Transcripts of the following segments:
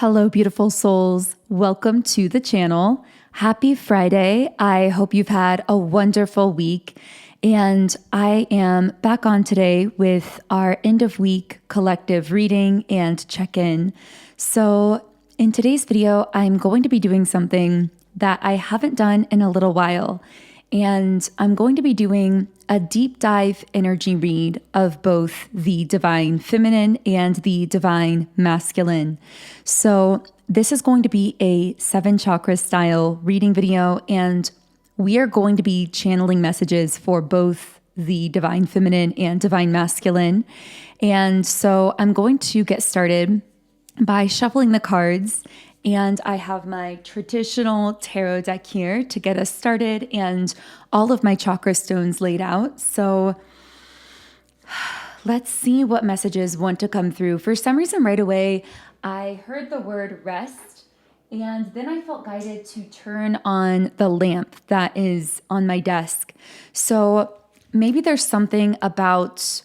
Hello, beautiful souls. Welcome to the channel. Happy Friday. I hope you've had a wonderful week. And I am back on today with our end of week collective reading and check-in. So in today's video, I'm going to be doing something that I haven't done in a little while. And I'm going to be doing a deep dive energy read of both the divine feminine and the divine masculine. So this is going to be a 7 chakra style reading video, and we are going to be channeling messages for both the divine feminine and divine masculine. And so I'm going to get started by shuffling the cards. And I have my traditional tarot deck here to get us started and all of my chakra stones laid out. So let's see what messages want to come through. For some reason, right away, I heard the word rest, and then I felt guided to turn on the lamp that is on my desk. So maybe there's something about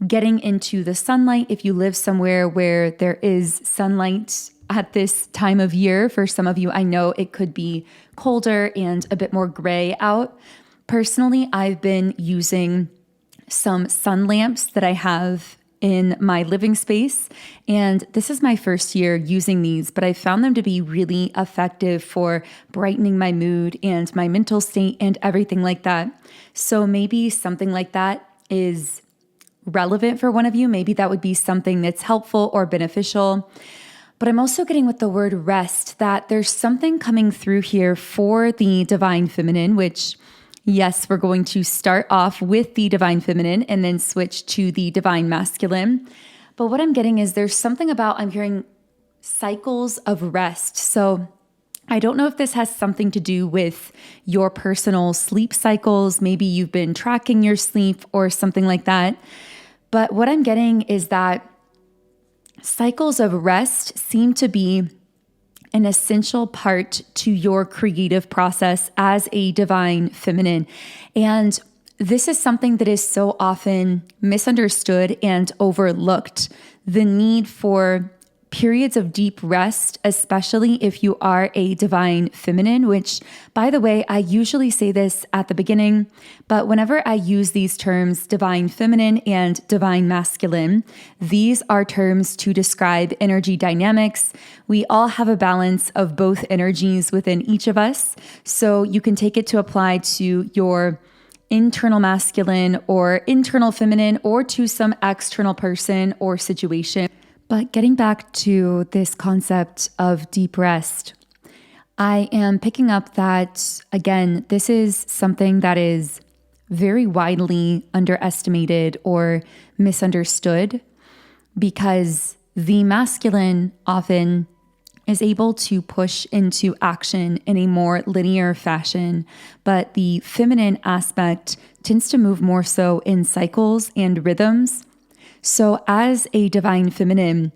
getting into the sunlight if you live somewhere where there is sunlight at this time of year. For some of you, I know it could be colder and a bit more gray out. Personally, I've been using some sun lamps that I have in my living space, and this is my first year using these, but I found them to be really effective for brightening my mood and my mental state and everything like that. So maybe something like that is relevant for one of you. Maybe that would be something that's helpful or beneficial. But I'm also getting with the word rest that there's something coming through here for the divine feminine, which, yes, we're going to start off with the divine feminine and then switch to the divine masculine. But what I'm getting is there's something about, I'm hearing cycles of rest. So I don't know if this has something to do with your personal sleep cycles. Maybe you've been tracking your sleep or something like that. But what I'm getting is that cycles of rest seem to be an essential part to your creative process as a divine feminine. And this is something that is so often misunderstood and overlooked. The need for periods of deep rest, especially if you are a divine feminine, which, by the way, I usually say this at the beginning, but whenever I use these terms, divine feminine and divine masculine, these are terms to describe energy dynamics. We all have a balance of both energies within each of us, so you can take it to apply to your internal masculine or internal feminine or to some external person or situation. But getting back to this concept of deep rest, I am picking up that, again, this is something that is very widely underestimated or misunderstood because the masculine often is able to push into action in a more linear fashion, but the feminine aspect tends to move more so in cycles and rhythms. So as a divine feminine,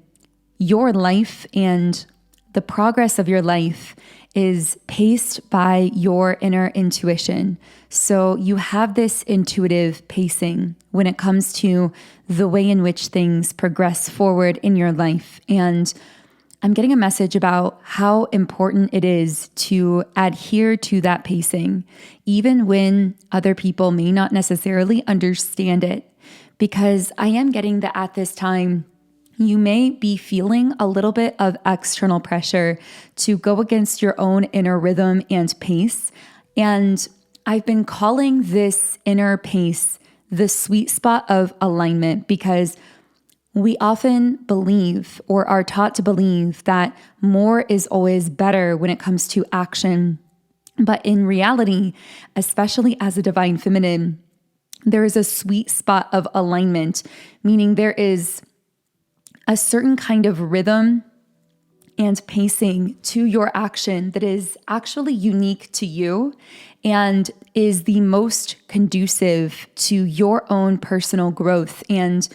your life and the progress of your life is paced by your inner intuition. So you have this intuitive pacing when it comes to the way in which things progress forward in your life. And I'm getting a message about how important it is to adhere to that pacing, even when other people may not necessarily understand it. Because I am getting that at this time, you may be feeling a little bit of external pressure to go against your own inner rhythm and pace. And I've been calling this inner pace the sweet spot of alignment because we often believe or are taught to believe that more is always better when it comes to action. But in reality, especially as a divine feminine, there is a sweet spot of alignment, meaning there is a certain kind of rhythm and pacing to your action that is actually unique to you and is the most conducive to your own personal growth and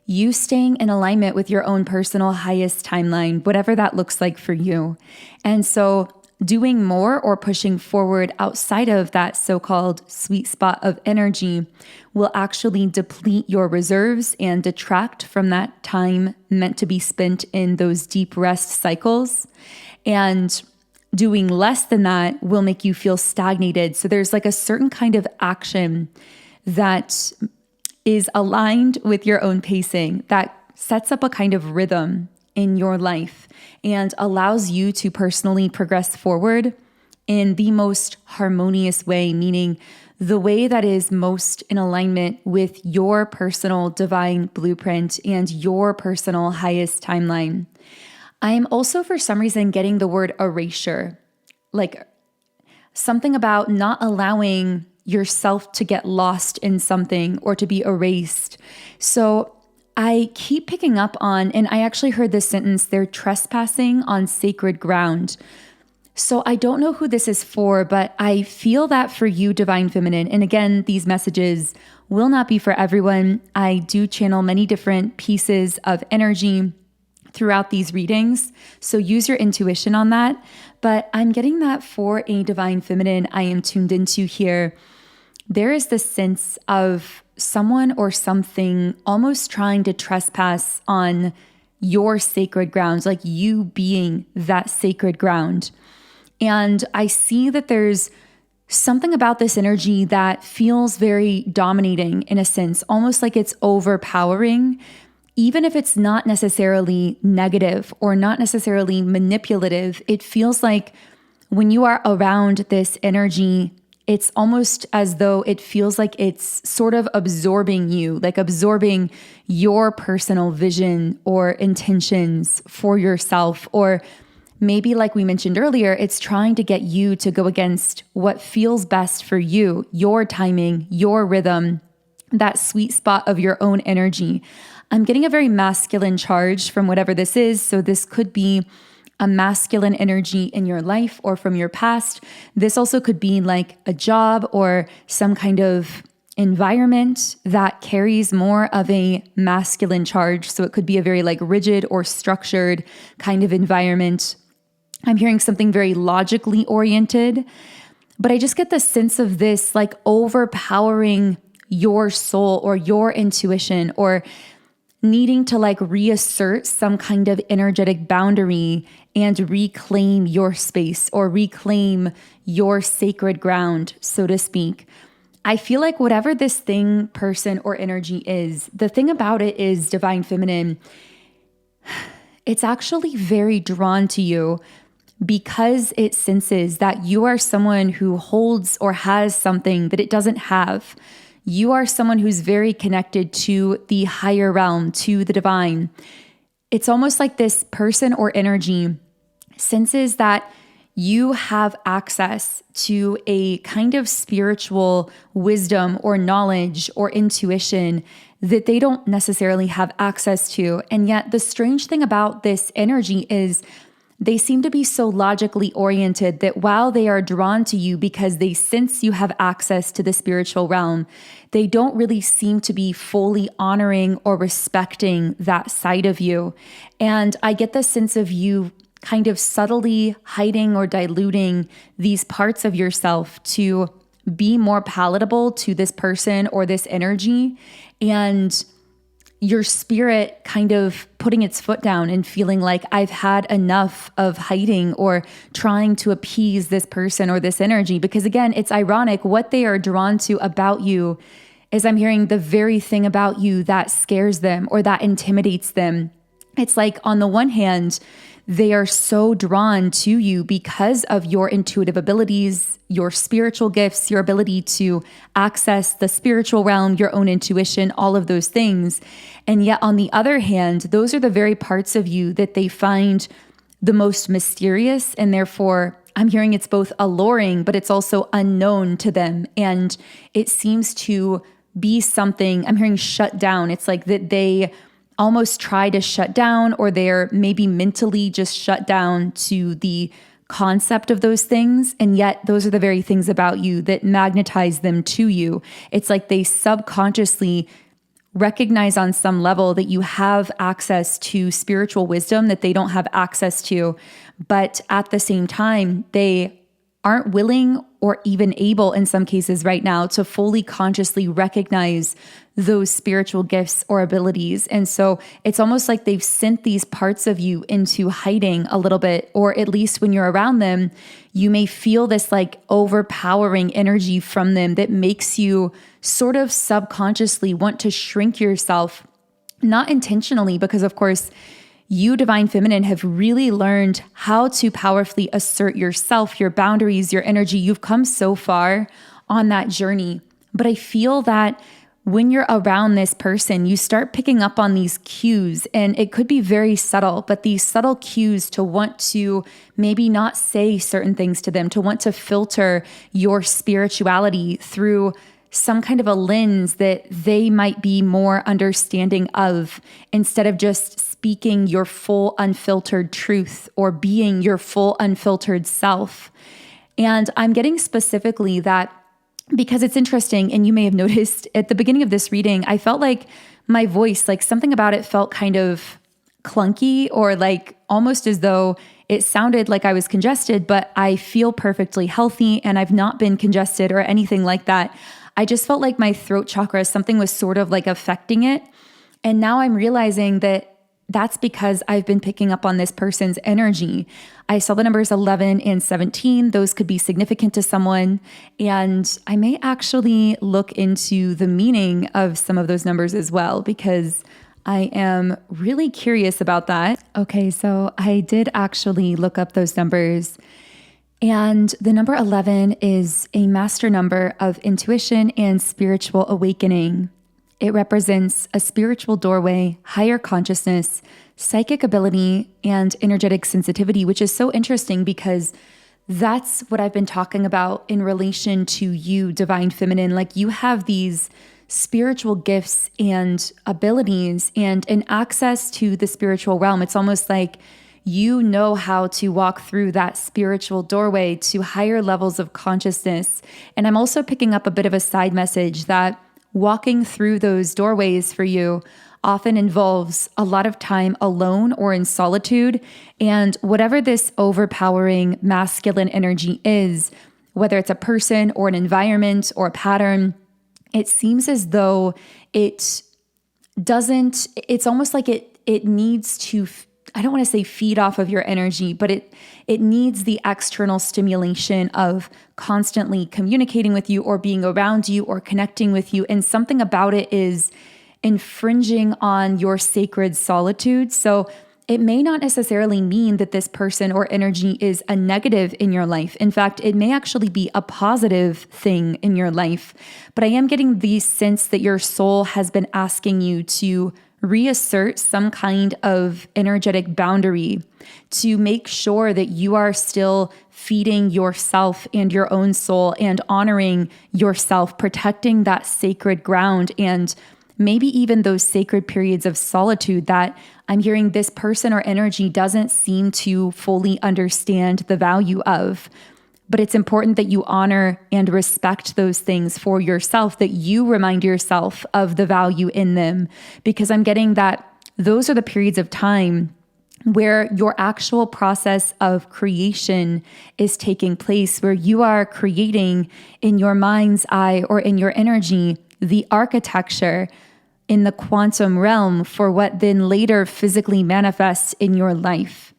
you staying in alignment with your own personal highest timeline, whatever that looks like for you. And so doing more or pushing forward outside of that so-called sweet spot of energy will actually deplete your reserves and detract from that time meant to be spent in those deep rest cycles. And doing less than that will make you feel stagnated. So there's like a certain kind of action that is aligned with your own pacing that sets up a kind of rhythm in your life and allows you to personally progress forward in the most harmonious way, meaning the way that is most in alignment with your personal divine blueprint and your personal highest timeline. I am also, for some reason, getting the word erasure, like something about not allowing yourself to get lost in something or to be erased. So I keep picking up on, and I actually heard this sentence, they're trespassing on sacred ground. So I don't know who this is for, but I feel that for you, Divine Feminine, and again, these messages will not be for everyone. I do channel many different pieces of energy throughout these readings, so use your intuition on that. But I'm getting that for a Divine Feminine I am tuned into here. There is this sense of someone or something almost trying to trespass on your sacred grounds, like you being that sacred ground. And I see that there's something about this energy that feels very dominating in a sense, almost like it's overpowering, even if it's not necessarily negative or not necessarily manipulative. It feels like when you are around this energy, it's almost as though it feels like it's sort of absorbing you, like absorbing your personal vision or intentions for yourself. Or maybe, like we mentioned earlier, it's trying to get you to go against what feels best for you, your timing, your rhythm, that sweet spot of your own energy. I'm getting a very masculine charge from whatever this is. So this could be a masculine energy in your life or from your past. This also could be like a job or some kind of environment that carries more of a masculine charge. So it could be a very like rigid or structured kind of environment. I'm hearing something very logically oriented, but I just get the sense of this like overpowering your soul or your intuition, or needing to like reassert some kind of energetic boundary and reclaim your space or reclaim your sacred ground, so to speak. I feel like whatever this thing, person, or energy is, the thing about it is, Divine Feminine, it's actually very drawn to you because it senses that you are someone who holds or has something that it doesn't have. You are someone who's very connected to the higher realm, to the divine. It's almost like this person or energy senses that you have access to a kind of spiritual wisdom or knowledge or intuition that they don't necessarily have access to. And yet the strange thing about this energy is they seem to be so logically oriented that while they are drawn to you because they sense you have access to the spiritual realm, they don't really seem to be fully honoring or respecting that side of you. And I get the sense of you kind of subtly hiding or diluting these parts of yourself to be more palatable to this person or this energy, and your spirit kind of putting its foot down and feeling like, I've had enough of hiding or trying to appease this person or this energy. Because again, it's ironic, what they are drawn to about you is, I'm hearing, the very thing about you that scares them or that intimidates them. It's like, on the one hand, they are so drawn to you because of your intuitive abilities, your spiritual gifts, your ability to access the spiritual realm, your own intuition, all of those things. And yet, on the other hand, those are the very parts of you that they find the most mysterious. And therefore, I'm hearing it's both alluring, but it's also unknown to them. And it seems to be something, I'm hearing shut down. It's like that they almost try to shut down, or they're maybe mentally just shut down to the concept of those things. And yet those are the very things about you that magnetize them to you. It's like they subconsciously recognize on some level that you have access to spiritual wisdom that they don't have access to, but at the same time, they aren't willing or even able in some cases right now to fully consciously recognize those spiritual gifts or abilities. And so it's almost like they've sent these parts of you into hiding a little bit, or at least when you're around them, you may feel this like overpowering energy from them that makes you sort of subconsciously want to shrink yourself, not intentionally, because of course, you, Divine Feminine, have really learned how to powerfully assert yourself, your boundaries, your energy. You've come so far on that journey. But I feel that when you're around this person, you start picking up on these cues, and it could be very subtle, but these subtle cues to want to maybe not say certain things to them, to want to filter your spirituality through some kind of a lens that they might be more understanding of, instead of just speaking your full unfiltered truth or being your full unfiltered self. And I'm getting specifically that because it's interesting, and you may have noticed at the beginning of this reading, I felt like my voice, like something about it felt kind of clunky, or like almost as though it sounded like I was congested, but I feel perfectly healthy and I've not been congested or anything like that. I just felt like my throat chakra, something was sort of like affecting it. And now I'm realizing that that's because I've been picking up on this person's energy. I saw the numbers 11 and 17. Those could be significant to someone. And I may actually look into the meaning of some of those numbers as well, because I am really curious about that. Okay, so I did actually look up those numbers. And the number 11 is a master number of intuition and spiritual awakening. It represents a spiritual doorway, higher consciousness, psychic ability, and energetic sensitivity, which is so interesting because that's what I've been talking about in relation to you, Divine Feminine. Like, you have these spiritual gifts and abilities and an access to the spiritual realm. It's almost like you know how to walk through that spiritual doorway to higher levels of consciousness. And I'm also picking up a bit of a side message that walking through those doorways for you often involves a lot of time alone or in solitude. And whatever this overpowering masculine energy is, whether it's a person or an environment or a pattern, it seems as though it's almost like it needs to, I don't want to say feed off of your energy, but it needs the external stimulation of constantly communicating with you or being around you or connecting with you. And something about it is infringing on your sacred solitude. So it may not necessarily mean that this person or energy is a negative in your life. In fact, it may actually be a positive thing in your life. But I am getting the sense that your soul has been asking you to reassert some kind of energetic boundary to make sure that you are still feeding yourself and your own soul and honoring yourself, protecting that sacred ground, and maybe even those sacred periods of solitude that I'm hearing this person or energy doesn't seem to fully understand the value of. But it's important that you honor and respect those things for yourself, that you remind yourself of the value in them, because I'm getting that those are the periods of time where your actual process of creation is taking place, where you are creating in your mind's eye or in your energy the architecture in the quantum realm for what then later physically manifests in your life.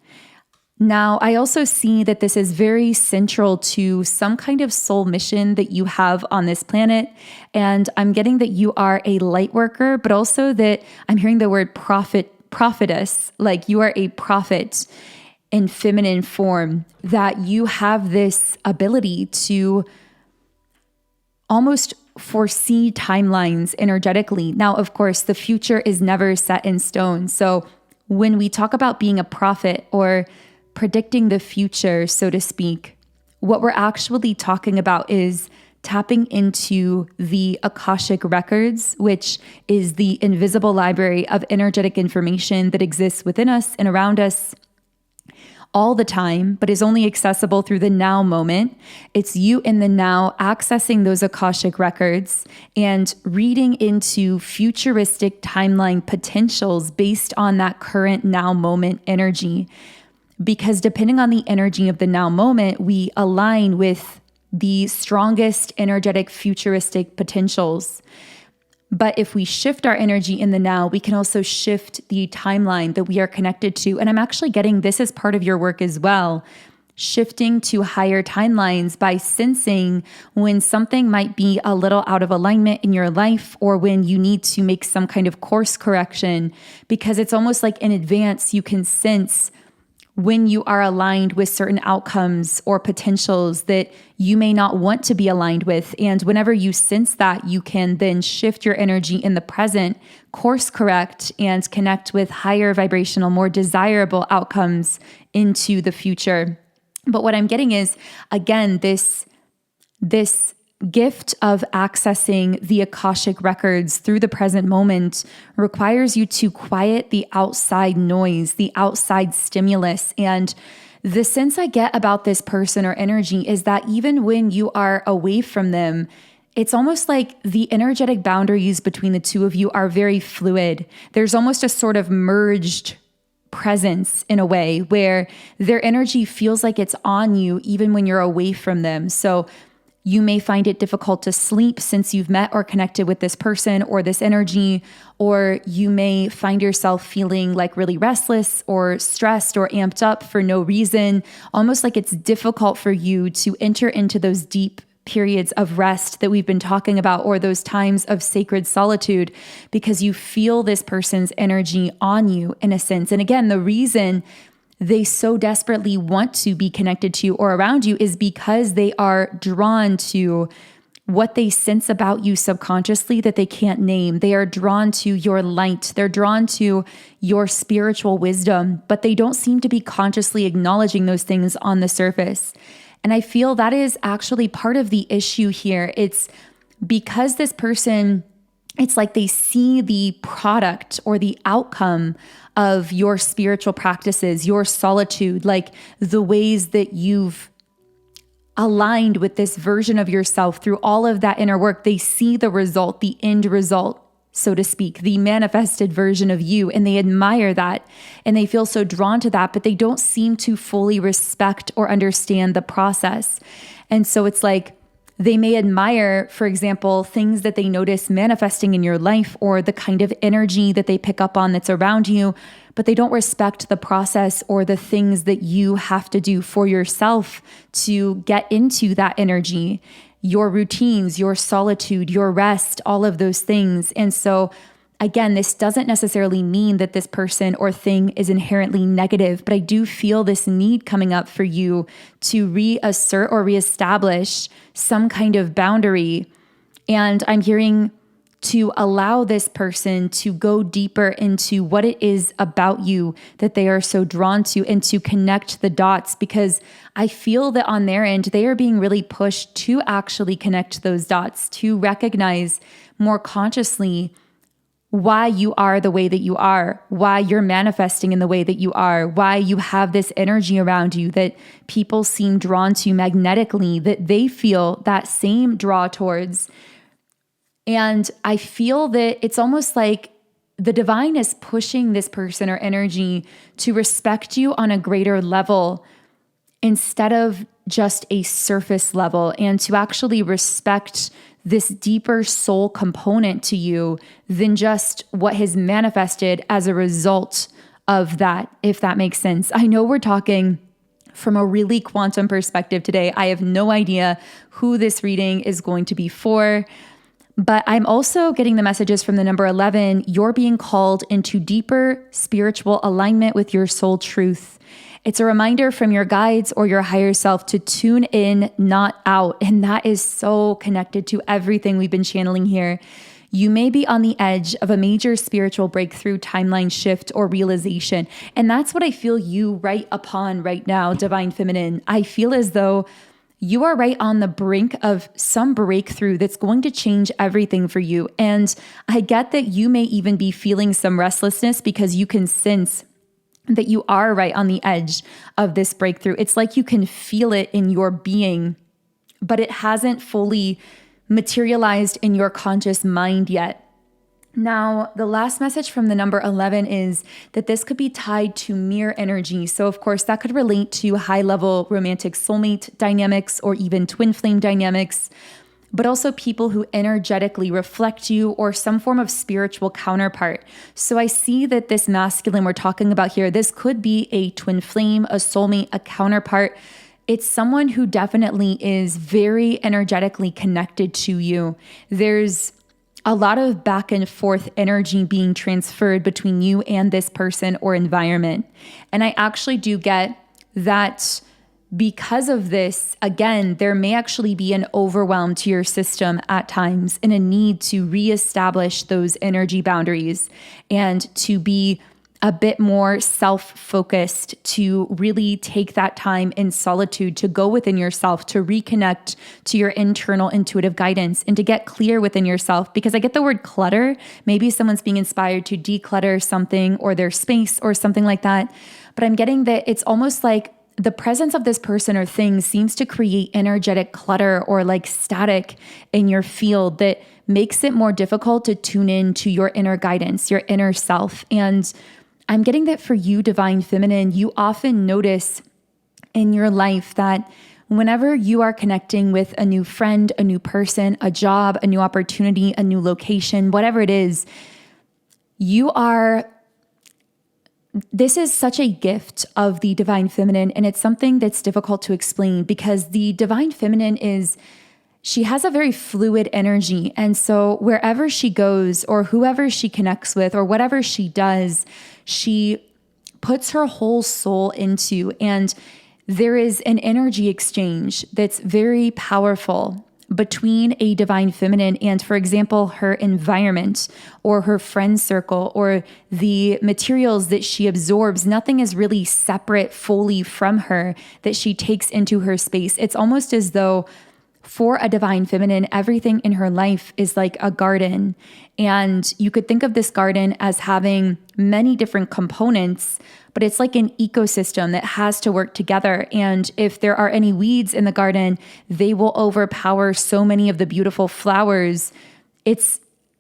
Now, I also see that this is very central to some kind of soul mission that you have on this planet. And I'm getting that you are a light worker, but also that I'm hearing the word prophetess, like you are a prophet in feminine form, that you have this ability to almost foresee timelines energetically. Now, of course, the future is never set in stone. So when we talk about being a prophet or predicting the future, so to speak, what we're actually talking about is tapping into the Akashic records, which is the invisible library of energetic information that exists within us and around us. all the time, but is only accessible through the now moment. It's you in the now accessing those Akashic records and reading into futuristic timeline potentials based on that current now moment energy. Because depending on the energy of the now moment, we align with the strongest energetic futuristic potentials. But if we shift our energy in the now, we can also shift the timeline that we are connected to. And I'm actually getting this as part of your work as well, shifting to higher timelines by sensing when something might be a little out of alignment in your life, or when you need to make some kind of course correction, because it's almost like in advance you can sense when you are aligned with certain outcomes or potentials that you may not want to be aligned with. And whenever you sense that, you can then shift your energy in the present, course correct, and connect with higher vibrational, more desirable outcomes into the future. But what I'm getting is, again, this gift of accessing the Akashic records through the present moment requires you to quiet the outside noise, the outside stimulus. And the sense I get about this person or energy is that even when you are away from them, it's almost like the energetic boundaries between the two of you are very fluid. There's almost a sort of merged presence in a way where their energy feels like it's on you even when you're away from them. So you may find it difficult to sleep since you've met or connected with this person or this energy, or you may find yourself feeling like really restless or stressed or amped up for no reason, almost like it's difficult for you to enter into those deep periods of rest that we've been talking about, or those times of sacred solitude, because you feel this person's energy on you in a sense. And again, the reason they so desperately want to be connected to you or around you is because they are drawn to what they sense about you subconsciously that they can't name. They are drawn to your light. They're drawn to your spiritual wisdom, but they don't seem to be consciously acknowledging those things on the surface. And I feel that is actually part of the issue here. It's because this person, it's like they see the product or the outcome of your spiritual practices, your solitude, like the ways that you've aligned with this version of yourself through all of that inner work. They see the result, the end result, so to speak, the manifested version of you, and they admire that and they feel so drawn to that, but they don't seem to fully respect or understand the process. And so it's like they may admire, for example, things that they notice manifesting in your life or the kind of energy that they pick up on that's around you, but they don't respect the process or the things that you have to do for yourself to get into that energy, your routines, your solitude, your rest, all of those things. And so again, this doesn't necessarily mean that this person or thing is inherently negative, but I do feel this need coming up for you to reassert or reestablish some kind of boundary. And I'm hearing to allow this person to go deeper into what it is about you that they are so drawn to, and to connect the dots, because I feel that on their end, they are being really pushed to actually connect those dots, to recognize more consciously why you are the way that you are, why you're manifesting in the way that you are, why you have this energy around you that people seem drawn to magnetically, that they feel that same draw towards. And I feel that it's almost like the divine is pushing this person or energy to respect you on a greater level instead of just a surface level, and to actually respect this deeper soul component to you than just what has manifested as a result of that, if that makes sense. I know we're talking from a really quantum perspective today. I have no idea who this reading is going to be for, but I'm also getting the messages from the number 11. You're being called into deeper spiritual alignment with your soul truth. It's a reminder from your guides or your higher self to tune in, not out. And that is so connected to everything we've been channeling here. You may be on the edge of a major spiritual breakthrough, timeline shift, or realization. And that's what I feel you right upon right now, Divine Feminine. I feel as though you are right on the brink of some breakthrough that's going to change everything for you. And I get that you may even be feeling some restlessness because you can sense that you are right on the edge of this breakthrough. It's like you can feel it in your being, but it hasn't fully materialized in your conscious mind yet. Now, the last message from the number 11 is that this could be tied to mirror energy. So, of course, that could relate to high-level romantic soulmate dynamics or even twin flame dynamics, but also people who energetically reflect you or some form of spiritual counterpart. So I see that this masculine we're talking about here, this could be a twin flame, a soulmate, a counterpart. It's someone who definitely is very energetically connected to you. There's a lot of back and forth energy being transferred between you and this person or environment. And I actually do get that because of this, again, there may actually be an overwhelm to your system at times and a need to reestablish those energy boundaries and to be a bit more self-focused, to really take that time in solitude, to go within yourself, to reconnect to your internal intuitive guidance and to get clear within yourself. Because I get the word clutter. Maybe someone's being inspired to declutter something or their space or something like that. But I'm getting that it's almost like the presence of this person or thing seems to create energetic clutter or like static in your field that makes it more difficult to tune in to your inner guidance, your inner self. And I'm getting that for you, Divine Feminine, you often notice in your life that whenever you are connecting with a new friend, a new person, a job, a new opportunity, a new location, whatever it is, this is such a gift of the Divine Feminine, and it's something that's difficult to explain because the Divine Feminine she has a very fluid energy. And so wherever she goes or whoever she connects with or whatever she does, she puts her whole soul into. And there is an energy exchange that's very powerful between a Divine Feminine and, for example, her environment or her friend circle or the materials that she absorbs. Nothing is really separate fully from her that she takes into her space. It's almost as though for a Divine Feminine, everything in her life is like a garden. And you could think of this garden as having many different components, but it's like an ecosystem that has to work together. And if there are any weeds in the garden, they will overpower so many of the beautiful flowers.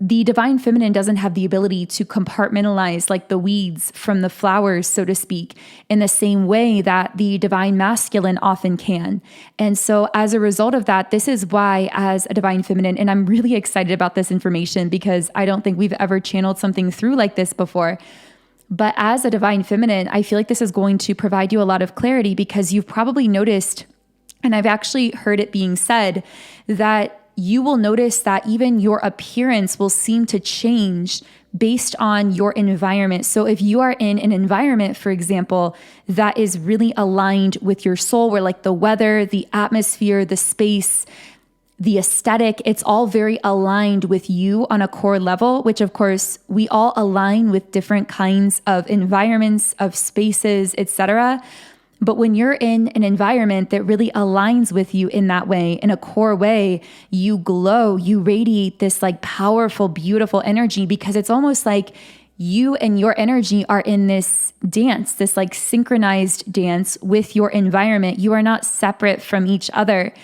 The Divine Feminine doesn't have the ability to compartmentalize like the weeds from the flowers, so to speak, in the same way that the Divine Masculine often can. And so as a result of that, this is why as a Divine Feminine, and I'm really excited about this information because I don't think we've ever channeled something through like this before. But as a Divine Feminine, I feel like this is going to provide you a lot of clarity because you've probably noticed, and I've actually heard it being said, that you will notice that even your appearance will seem to change based on your environment. So if you are in an environment, for example, that is really aligned with your soul, where like the weather, the atmosphere, the space, the aesthetic, it's all very aligned with you on a core level, which of course we all align with different kinds of environments, of spaces, etc. But when you're in an environment that really aligns with you in that way, in a core way, you glow, you radiate this like powerful, beautiful energy because it's almost like you and your energy are in this dance, this like synchronized dance with your environment. You are not separate from each other.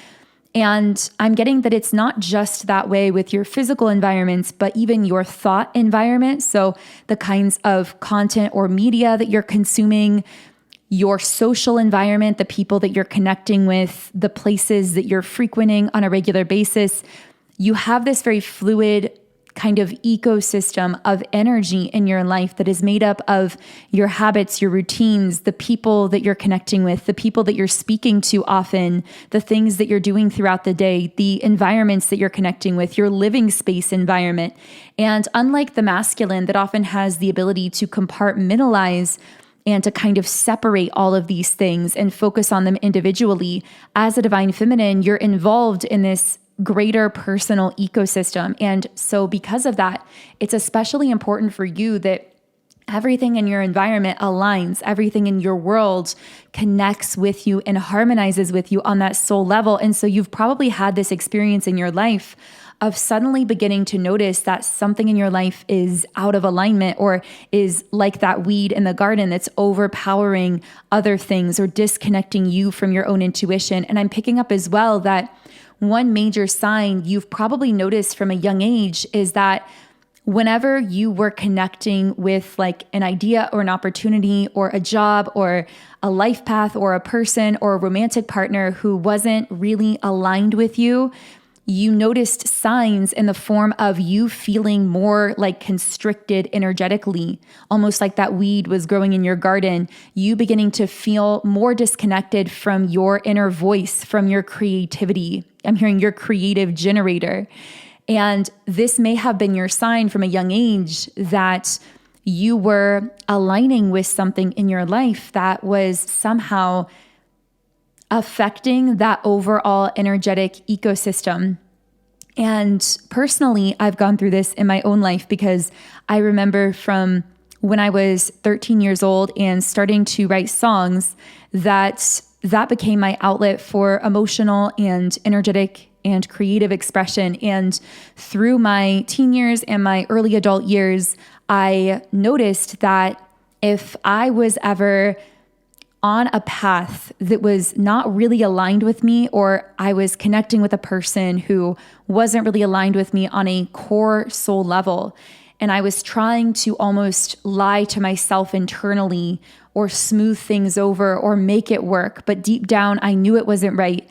And I'm getting that it's not just that way with your physical environments, but even your thought environment. So the kinds of content or media that you're consuming, your social environment, the people that you're connecting with, the places that you're frequenting on a regular basis, you have this very fluid kind of ecosystem of energy in your life that is made up of your habits, your routines, the people that you're connecting with, the people that you're speaking to often, the things that you're doing throughout the day, the environments that you're connecting with, your living space environment. And unlike the masculine that often has the ability to compartmentalize and to kind of separate all of these things and focus on them individually, as a Divine Feminine, you're involved in this greater personal ecosystem. And so because of that, it's especially important for you that everything in your environment aligns, everything in your world connects with you and harmonizes with you on that soul level. And so you've probably had this experience in your life of suddenly beginning to notice that something in your life is out of alignment or is like that weed in the garden that's overpowering other things or disconnecting you from your own intuition. And I'm picking up as well that one major sign you've probably noticed from a young age is that whenever you were connecting with like an idea or an opportunity or a job or a life path or a person or a romantic partner who wasn't really aligned with you, you noticed signs in the form of you feeling more like constricted energetically, almost like that weed was growing in your garden, you beginning to feel more disconnected from your inner voice, from your creativity. I'm hearing your creative generator. And this may have been your sign from a young age that you were aligning with something in your life that was somehow affecting that overall energetic ecosystem. And personally, I've gone through this in my own life because I remember from when I was 13 years old and starting to write songs that became my outlet for emotional and energetic and creative expression. And through my teen years and my early adult years, I noticed that if I was ever on a path that was not really aligned with me, or I was connecting with a person who wasn't really aligned with me on a core soul level, and I was trying to almost lie to myself internally or smooth things over or make it work, but deep down I knew it wasn't right,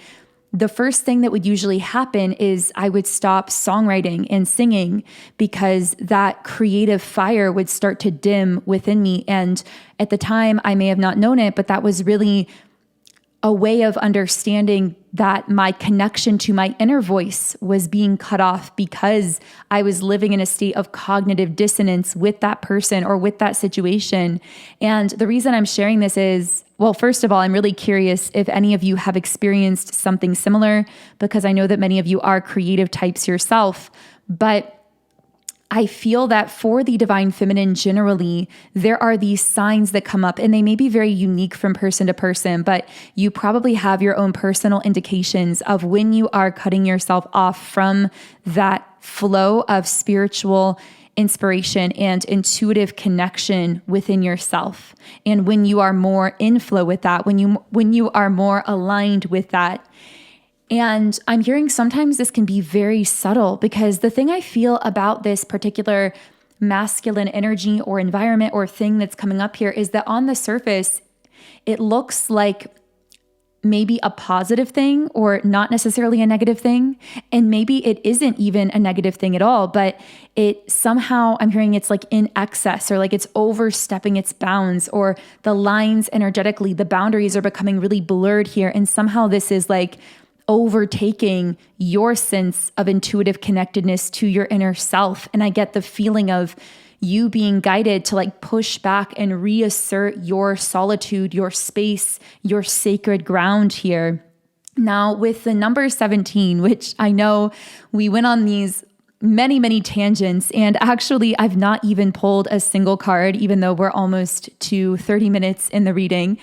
the first thing that would usually happen is I would stop songwriting and singing because that creative fire would start to dim within me. And at the time, I may have not known it, but that was really a way of understanding that my connection to my inner voice was being cut off because I was living in a state of cognitive dissonance with that person or with that situation. And the reason I'm sharing this is, well, first of all, I'm really curious if any of you have experienced something similar, because I know that many of you are creative types yourself. But I feel that for the divine feminine generally, there are these signs that come up, and they may be very unique from person to person, but you probably have your own personal indications of when you are cutting yourself off from that flow of spiritual inspiration and intuitive connection within yourself. And when you are more in flow with that, when you are more aligned with that. And I'm hearing sometimes this can be very subtle, because the thing I feel about this particular masculine energy or environment or thing that's coming up here is that on the surface, it looks like maybe a positive thing or not necessarily a negative thing. And maybe it isn't even a negative thing at all, but it somehow, I'm hearing it's like in excess, or like it's overstepping its bounds, or the lines energetically, the boundaries are becoming really blurred here. And somehow this is like overtaking your sense of intuitive connectedness to your inner self. And I get the feeling of you being guided to like push back and reassert your solitude, your space, your sacred ground here. Now, with the number 17, which I know we went on these many tangents, and actually I've not even pulled a single card, even though we're almost to 30 minutes in the reading.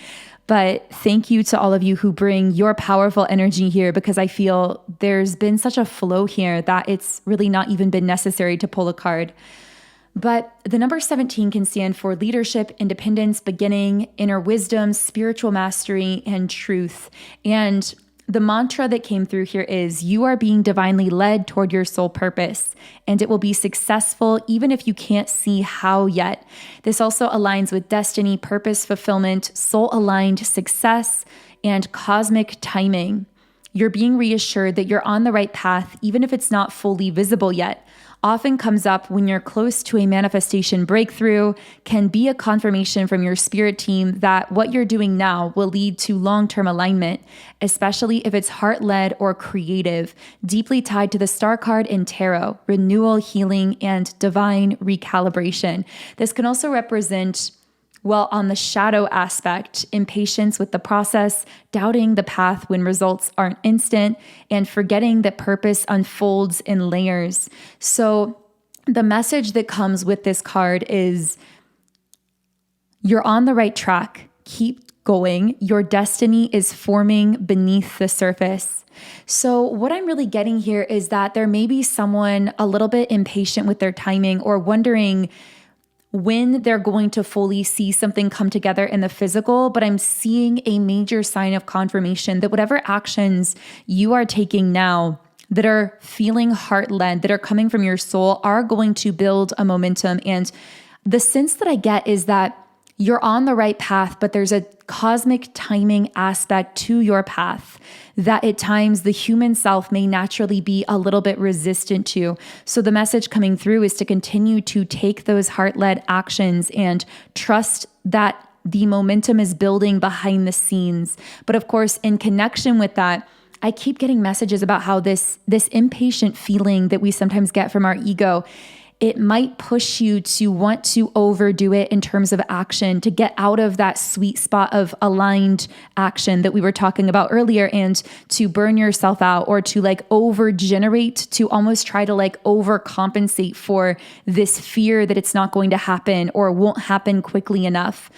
But thank you to all of you who bring your powerful energy here, because I feel there's been such a flow here that it's really not even been necessary to pull a card. But the number 17 can stand for leadership, independence, beginning, inner wisdom, spiritual mastery, and truth. And the mantra that came through here is, you are being divinely led toward your soul purpose, and it will be successful even if you can't see how yet. This also aligns with destiny, purpose, fulfillment, soul-aligned success, and cosmic timing. You're being reassured that you're on the right path, even if it's not fully visible yet. Often comes up when you're close to a manifestation breakthrough, can be a confirmation from your spirit team that what you're doing now will lead to long-term alignment, especially if it's heart-led or creative, deeply tied to the star card in tarot, renewal, healing, and divine recalibration. This can also represent, well, on the shadow aspect, impatience with the process, doubting the path when results aren't instant, and forgetting that purpose unfolds in layers. So the message that comes with this card is, you're on the right track. Keep going. Your destiny is forming beneath the surface. So what I'm really getting here is that there may be someone a little bit impatient with their timing or wondering when they're going to fully see something come together in the physical, but I'm seeing a major sign of confirmation that whatever actions you are taking now that are feeling heart-led, that are coming from your soul, are going to build a momentum. And the sense that I get is that you're on the right path, but there's a cosmic timing aspect to your path that at times the human self may naturally be a little bit resistant to. So the message coming through is to continue to take those heart-led actions and trust that the momentum is building behind the scenes. But of course, in connection with that, I keep getting messages about how this impatient feeling that we sometimes get from our ego, it might push you to want to overdo it in terms of action, to get out of that sweet spot of aligned action that we were talking about earlier, and to burn yourself out or to like over-generate, to almost try to like overcompensate for this fear that it's not going to happen or won't happen quickly enough.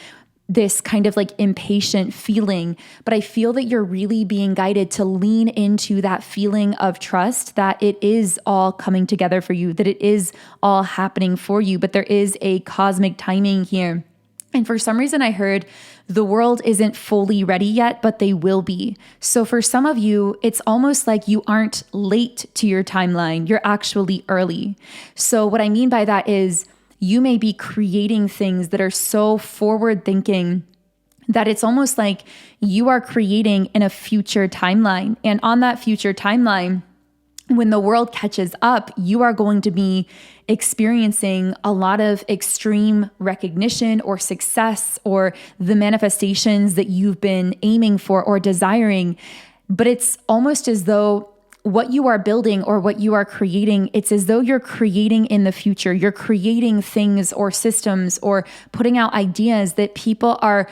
This kind of like impatient feeling, but I feel that you're really being guided to lean into that feeling of trust that it is all coming together for you, that it is all happening for you, but there is a cosmic timing here. And for some reason I heard the world isn't fully ready yet, but they will be. So for some of you, it's almost like you aren't late to your timeline, you're actually early. So what I mean by that is you may be creating things that are so forward thinking that it's almost like you are creating in a future timeline. And on that future timeline, when the world catches up, you are going to be experiencing a lot of extreme recognition or success or the manifestations that you've been aiming for or desiring. But it's almost as though what you are building or what you are creating, it's as though you're creating in the future. You're creating things or systems or putting out ideas that people are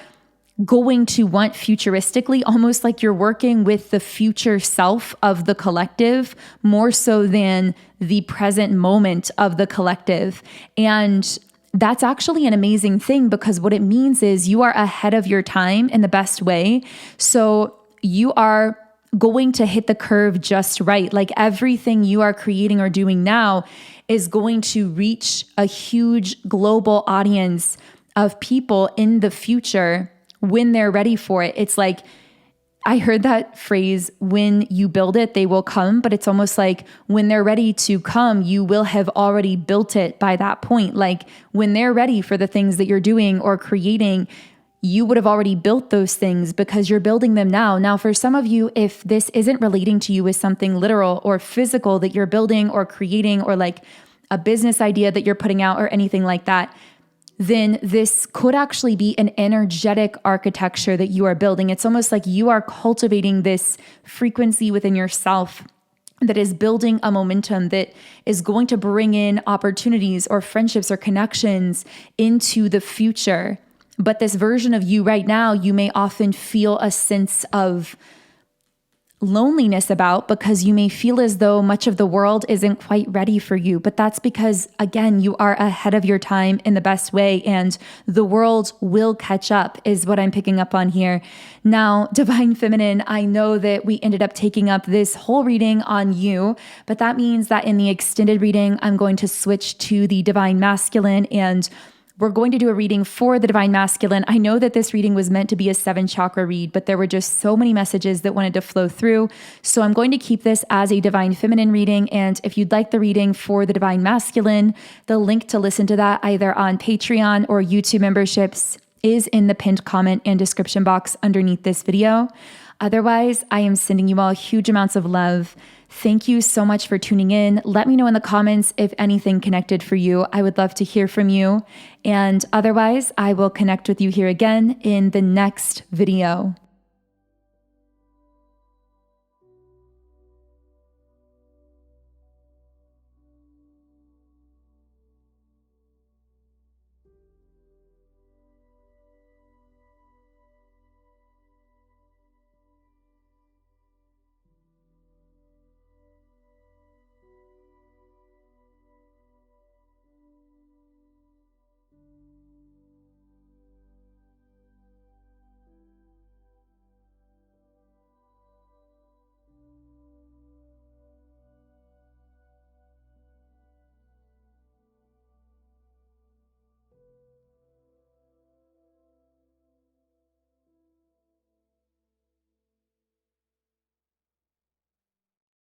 going to want futuristically, almost like you're working with the future self of the collective more so than the present moment of the collective. And that's actually an amazing thing, because what it means is you are ahead of your time in the best way. So you are going to hit the curve just right. Like everything you are creating or doing now is going to reach a huge global audience of people in the future when they're ready for it. It's like, I heard that phrase, when you build it, they will come, but it's almost like when they're ready to come, you will have already built it by that point. Like when they're ready for the things that you're doing or creating, you would have already built those things because you're building them now. Now, for some of you, if this isn't relating to you as something literal or physical that you're building or creating, or like a business idea that you're putting out or anything like that, then this could actually be an energetic architecture that you are building. It's almost like you are cultivating this frequency within yourself that is building a momentum that is going to bring in opportunities or friendships or connections into the future. But this version of you right now, you may often feel a sense of loneliness about, because you may feel as though much of the world isn't quite ready for you. But that's because, again, you are ahead of your time in the best way, and the world will catch up, is what I'm picking up on here. Now, Divine Feminine, I know that we ended up taking up this whole reading on you, but that means that in the extended reading, I'm going to switch to the Divine Masculine, and we're going to do a reading for the Divine Masculine. I know that this reading was meant to be a 7-chakra read, but there were just so many messages that wanted to flow through. So I'm going to keep this as a Divine Feminine reading. And if you'd like the reading for the Divine Masculine, the link to listen to that either on Patreon or YouTube memberships is in the pinned comment and description box underneath this video. Otherwise, I am sending you all huge amounts of love. Thank you so much for tuning in. Let me know in the comments if anything connected for you. I would love to hear from you. And otherwise, I will connect with you here again in the next video.